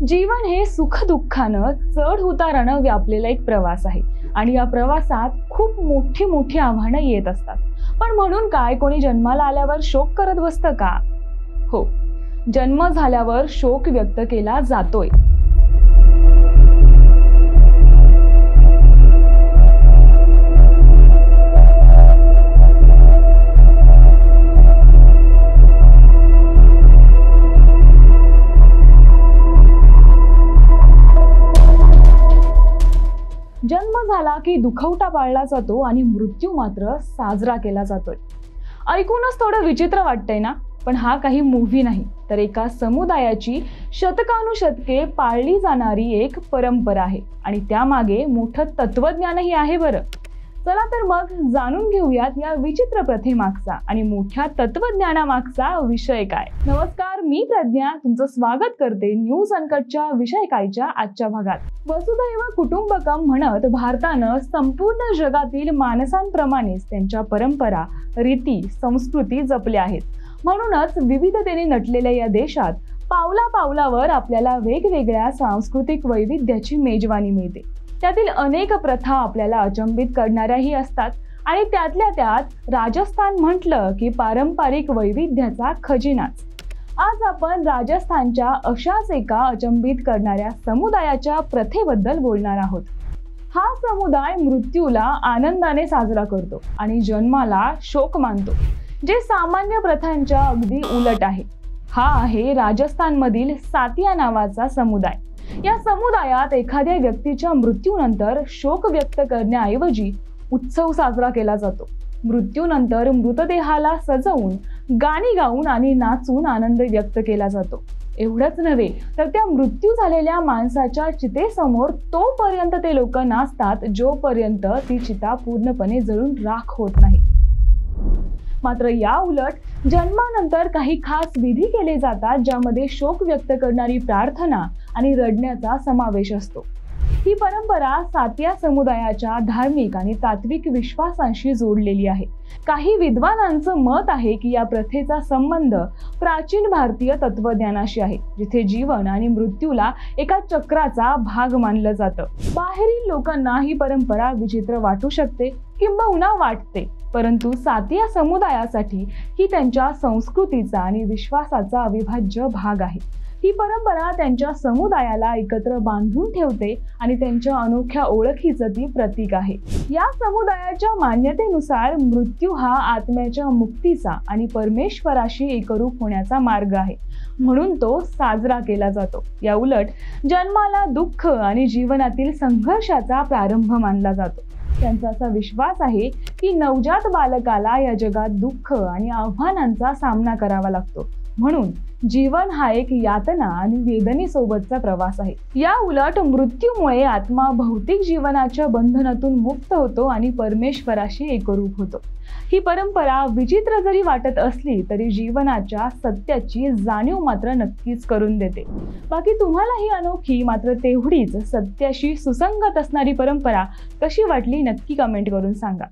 जीवन हे सुख दुःखानं चढ उतारानं व्यापलेला एक प्रवास आहे आणि या प्रवासात खूप मोठी मोठी आव्हानं येत असतात। पण म्हणून काय कोणी जन्माला आल्यावर शोक करत बसतं का? हो, जन्म झाल्यावर शोक व्यक्त केला जातोय। जन्म झाला की दुखवटा पाळला जातो आणि मृत्यू मात्र साजरा केला जातोय। ऐकूनच थोडं विचित्र वाटतंय ना? पण हा काही मूव्ही नाही, तर एका समुदायाची शतकानुशतके पाळली जाणारी एक परंपरा आहे आणि त्यामागे मोठं तत्वज्ञानही आहे बरं। चला तर मग जाणून घेऊयात या विचित्र प्रथेमागचा आणि मोठ्या तत्वज्ञानामागचा विषय काय। नमस्कार, मी प्रज्ञा तुमचं स्वागत करते न्यूज अनकटच्या विषय कायच्या आजच्या भागात। वसुधैव कुटुंबकम म्हणत भारतानं संपूर्ण जगातील माणसांप्रमाणेच त्यांच्या परंपरा, रीती, संस्कृती जपल्या आहेत। म्हणूनच विविधतेने नटलेल्या या देशात पावला पावलावर आपल्याला वेगवेगळ्या सांस्कृतिक वैविध्याची मेजवानी मिळते। त्यातील अनेक प्रथा आपल्याला अचंबित करणाऱ्याही असतात आणि त्यातल्या त्यात राजस्थान म्हटलं की पारंपरिक वैविध्याचा खजिनाच। आज आपण राजस्थानच्या अशाच एका अचंबित करणाऱ्या समुदायाच्या प्रथेबद्दल बोलणार आहोत। हा समुदाय मृत्यूला आनंदाने साजरा करतो आणि जन्माला शोक मानतो, जे सामान्य प्रथांच्या अगदी उलट आहे। हा आहे राजस्थानमधील सातिया नावाचा समुदाय। या समुदायात एखाद्या व्यक्तीच्या मृत्यूनंतर शोक व्यक्त करण्याऐवजी उत्सव साजरा केला जातो। मृत्यूनंतर मृतदेहाला सजवून, गाणी गाऊन आणि नाचून आनंद व्यक्त केला जातो। एवढंच नव्हे तर त्या मृत्यू झालेल्या माणसाच्या चितेसमोर तोपर्यंत ते लोक नाचतात जोपर्यंत ती चिता पूर्णपणे जळून राख होत नाही। मात्र या उलट जन्मानंतर काही खास विधी केले जातात, ज्यामध्ये शोक व्यक्त करणारी प्रार्थना आणि रडण्याचा समावेश असतो। ही परंपरा सातिया समुदायाच्या धार्मिक आणि तात्विक विश्वासांशी जोडलेली आहे। काही विद्वानांचं मत आहे की या प्रथेचा संबंध प्राचीन भारतीय तत्वज्ञानाशी आहे, जिथे जीवन आणि मृत्यूला एका चक्राचा भाग मानलं जातं। बाहेरील लोकांना ही परंपरा विचित्र वाटू शकते किंबहुना वाटते, परंतु सातिया समुदायासाठी ही त्यांच्या संस्कृतीचा आणि विश्वासाचा अविभाज्य भाग आहे। ही परंपरा त्यांच्या समुदायाला एकत्र बांधून ठेवते आणि त्यांच्या अनोख्या ओळखीचं ती प्रतीक आहे। या समुदायाच्या मान्यतेनुसार मृत्यू हा आत्म्याच्या मुक्तीचा आणि परमेश्वराशी एकरूप होण्याचा मार्ग आहे, म्हणून तो साजरा केला जातो। या उलट जन्माला दुःख आणि जीवनातील संघर्षाचा प्रारंभ मानला जातो। त्यांचा असा विश्वास आहे की नवजात बालकाला या जगात दुःख आणि आव्हानांचा सामना करावा लागतो, म्हणून जीवन हा एक यातना आणि वेदनेसोबतचा प्रवास आहे। या उलट मृत्यूमुळे आत्मा भौतिक जीवनाच्या बंधनातून मुक्त होतो आणि परमेश्वराशी एकरूप होतो। ही परंपरा विचित्र जरी वाटत असली तरी जीवनाच्या सत्याची जाणीव मात्र नक्कीच करून देते। बाकी तुम्हाला ही अनोखी मात्र तेवढीच सत्याशी सुसंगत असणारी परंपरा कशी वाटली नक्की कमेंट करून सांगा।